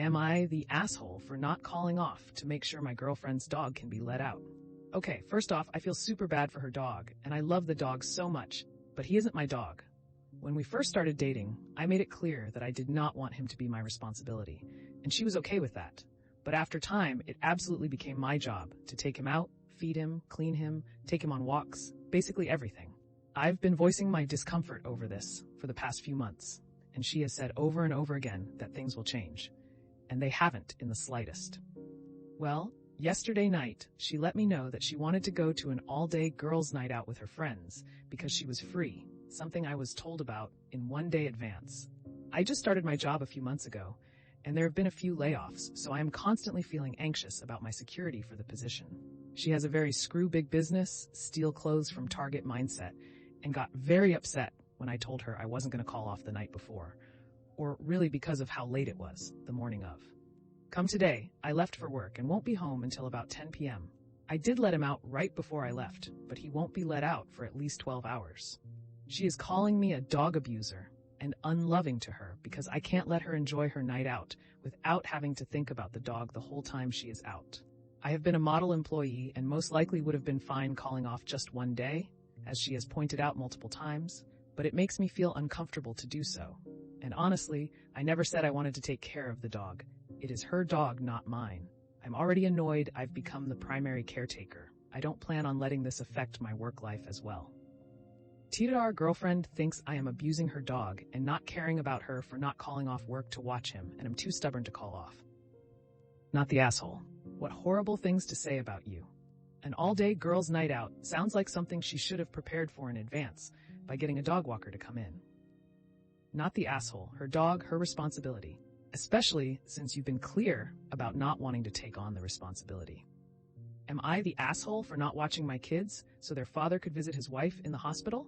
Am I the asshole for not calling off to make sure my girlfriend's dog can be let out? Okay, first off, I feel super bad for her dog, and I love the dog so much, but he isn't my dog. When we first started dating, I made it clear that I did not want him to be my responsibility, and she was okay with that. But after time, it absolutely became my job to take him out, feed him, clean him, take him on walks, basically everything. I've been voicing my discomfort over this for the past few months, and she has said over and over again that things will change. And they haven't in the slightest. Well, yesterday night, she let me know that she wanted to go to an all-day girls' night out with her friends because she was free, something I was told about in 1 day advance. I just started my job a few months ago, and there have been a few layoffs, so I am constantly feeling anxious about my security for the position. She has a very screw big business, steal clothes from Target mindset, and got very upset when I told her I wasn't going to call off the night before, or really because of how late it was, the morning of. Come today, I left for work and won't be home until about 10 p.m. I did let him out right before I left, but he won't be let out for at least 12 hours. She is calling me a dog abuser and unloving to her because I can't let her enjoy her night out without having to think about the dog the whole time she is out. I have been a model employee and most likely would have been fine calling off just 1 day, as she has pointed out multiple times, but it makes me feel uncomfortable to do so. And honestly, I never said I wanted to take care of the dog. It is her dog, not mine. I'm already annoyed I've become the primary caretaker. I don't plan on letting this affect my work life as well. Tita, our girlfriend, thinks I am abusing her dog and not caring about her for not calling off work to watch him, and I'm too stubborn to call off. Not the asshole. What horrible things to say about you. An all-day girls' night out sounds like something she should have prepared for in advance by getting a dog walker to come in. Not the asshole. Her dog, her responsibility. Especially since you've been clear about not wanting to take on the responsibility. Am I the asshole for not watching my kids so their father could visit his wife in the hospital?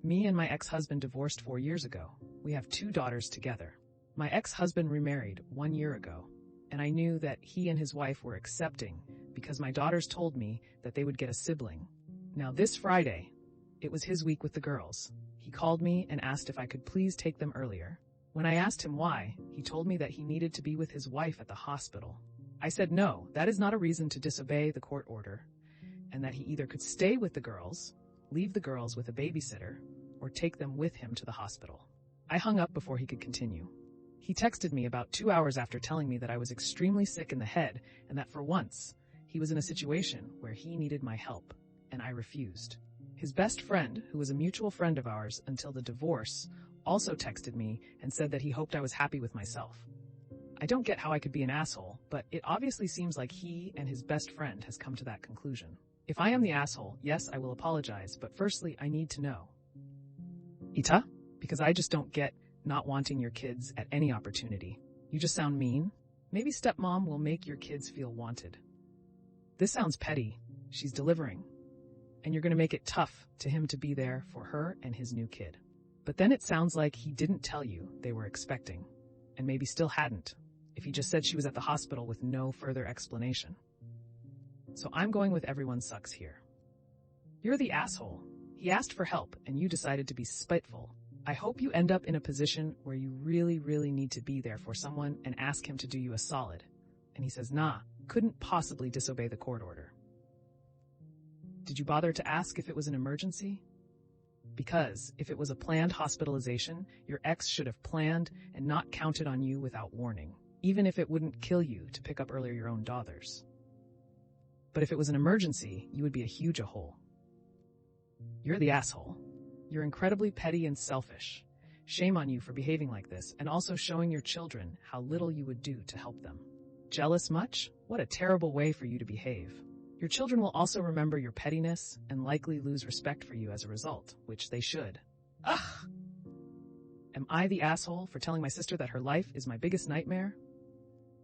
Me and my ex-husband divorced 4 years ago. We have 2 daughters together. My ex-husband remarried 1 year ago, and I knew that he and his wife were accepting because my daughters told me that they would get a sibling. Now this Friday, it was his week with the girls. He called me and asked if I could please take them earlier. When I asked him why, he told me that he needed to be with his wife at the hospital. I said no, that is not a reason to disobey the court order, and that he either could stay with the girls, leave the girls with a babysitter, or take them with him to the hospital. I hung up before he could continue. He texted me about 2 hours after telling me that I was extremely sick in the head and that for once, he was in a situation where he needed my help, and I refused. His best friend, who was a mutual friend of ours until the divorce, also texted me and said that he hoped I was happy with myself. I don't get how I could be an asshole, but it obviously seems like he and his best friend has come to that conclusion. If I am the asshole, yes, I will apologize, but firstly, I need to know. AITA? Because I just don't get not wanting your kids at any opportunity. You just sound mean. Maybe stepmom will make your kids feel wanted. This sounds petty. She's delivering. And you're going to make it tough to him to be there for her and his new kid. But then it sounds like he didn't tell you they were expecting, and maybe still hadn't, if he just said she was at the hospital with no further explanation. So I'm going with everyone sucks here. You're the asshole. He asked for help, and you decided to be spiteful. I hope you end up in a position where you really, really need to be there for someone and ask him to do you a solid. And he says, nah, couldn't possibly disobey the court order. Did you bother to ask if it was an emergency? Because if it was a planned hospitalization, your ex should have planned and not counted on you without warning, even if it wouldn't kill you to pick up earlier your own daughters. But if it was an emergency, you would be a huge a-hole. You're the asshole. You're incredibly petty and selfish. Shame on you for behaving like this and also showing your children how little you would do to help them. Jealous much? What a terrible way for you to behave. Your children will also remember your pettiness and likely lose respect for you as a result, which they should. Ugh! Am I the asshole for telling my sister that her life is my biggest nightmare?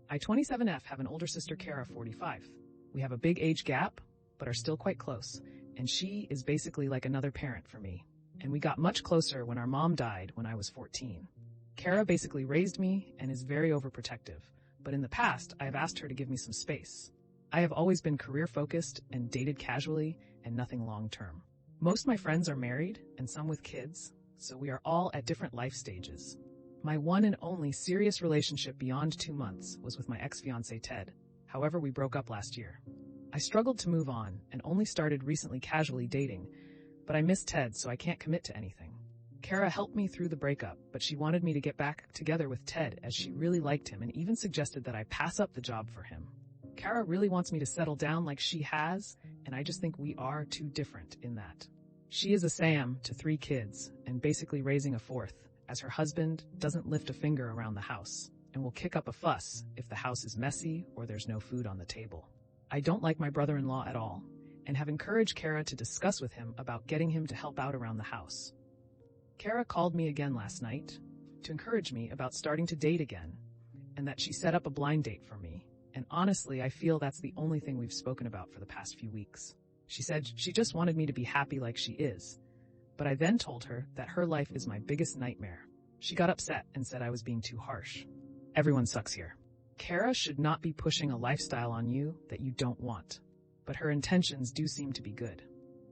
I, 27F, have an older sister, Kara, 45. We have a big age gap, but are still quite close, and she is basically like another parent for me. And we got much closer when our mom died when I was 14. Kara basically raised me and is very overprotective, but in the past, I have asked her to give me some space. I have always been career-focused and dated casually and nothing long-term. Most of my friends are married and some with kids, so we are all at different life stages. My one and only serious relationship beyond 2 months was with my ex-fiancé Ted. However, we broke up last year. I struggled to move on and only started recently casually dating, but I miss Ted, so I can't commit to anything. Kara helped me through the breakup, but she wanted me to get back together with Ted as she really liked him and even suggested that I pass up the job for him. Kara really wants me to settle down like she has, and I just think we are too different in that. She is a Sam to 3 kids and basically raising a 4th, as her husband doesn't lift a finger around the house and will kick up a fuss if the house is messy or there's no food on the table. I don't like my brother-in-law at all and have encouraged Kara to discuss with him about getting him to help out around the house. Kara called me again last night to encourage me about starting to date again and that she set up a blind date for me. And honestly, I feel that's the only thing we've spoken about for the past few weeks. She said she just wanted me to be happy like she is, but I then told her that her life is my biggest nightmare. She got upset and said I was being too harsh. Everyone sucks here. Kara should not be pushing a lifestyle on you that you don't want, but her intentions do seem to be good.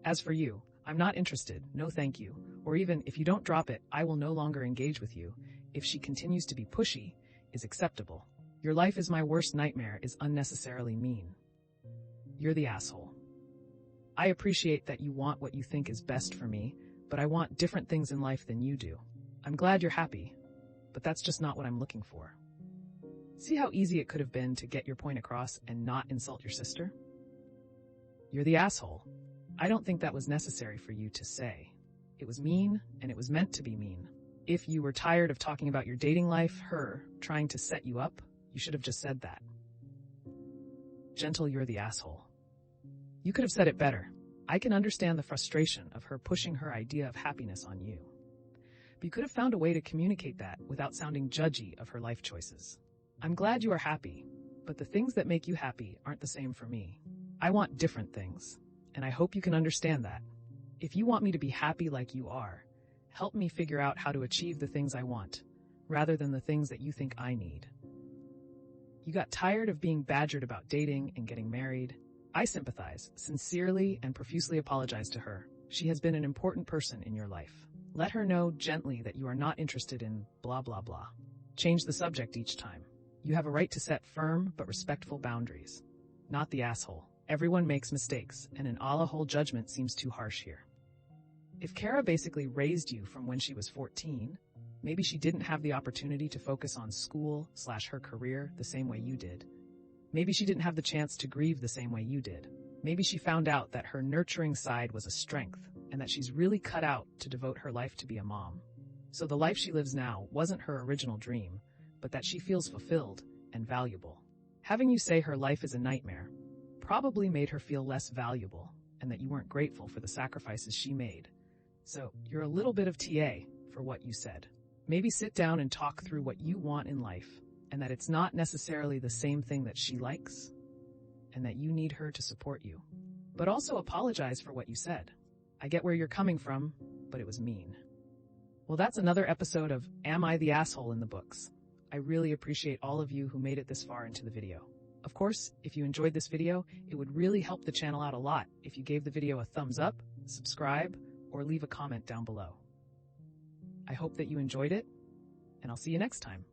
As for you, I'm not interested, no thank you, or even if you don't drop it, I will no longer engage with you. If she continues to be pushy, is acceptable. Your life is my worst nightmare is unnecessarily mean. You're the asshole. I appreciate that you want what you think is best for me, but I want different things in life than you do. I'm glad you're happy, but that's just not what I'm looking for. See how easy it could have been to get your point across and not insult your sister? You're the asshole. I don't think that was necessary for you to say. It was mean, and it was meant to be mean. If you were tired of talking about your dating life, her trying to set you up, you should have just said that. Gentle, you're the asshole. You could have said it better. I can understand the frustration of her pushing her idea of happiness on you. But you could have found a way to communicate that without sounding judgy of her life choices. I'm glad you are happy, but the things that make you happy aren't the same for me. I want different things, and I hope you can understand that. If you want me to be happy like you are, help me figure out how to achieve the things I want, rather than the things that you think I need. You got tired of being badgered about dating and getting married. I sympathize, sincerely and profusely apologize to her. She has been an important person in your life. Let her know gently that you are not interested in blah blah blah. Change the subject each time. You have a right to set firm but respectful boundaries. Not the asshole. Everyone makes mistakes, and an whole judgment seems too harsh here. If Kara basically raised you from when she was 14, maybe she didn't have the opportunity to focus on school/her career the same way you did. Maybe she didn't have the chance to grieve the same way you did. Maybe she found out that her nurturing side was a strength, and that she's really cut out to devote her life to be a mom. So the life she lives now wasn't her original dream, but that she feels fulfilled and valuable. Having you say her life is a nightmare probably made her feel less valuable, and that you weren't grateful for the sacrifices she made. So you're a little bit of TA for what you said. Maybe sit down and talk through what you want in life, and that it's not necessarily the same thing that she likes, and that you need her to support you. But also apologize for what you said. I get where you're coming from, but it was mean. Well, that's another episode of Am I the Asshole in the books. I really appreciate all of you who made it this far into the video. Of course, if you enjoyed this video, it would really help the channel out a lot if you gave the video a thumbs up, subscribe, or leave a comment down below. I hope that you enjoyed it, and I'll see you next time.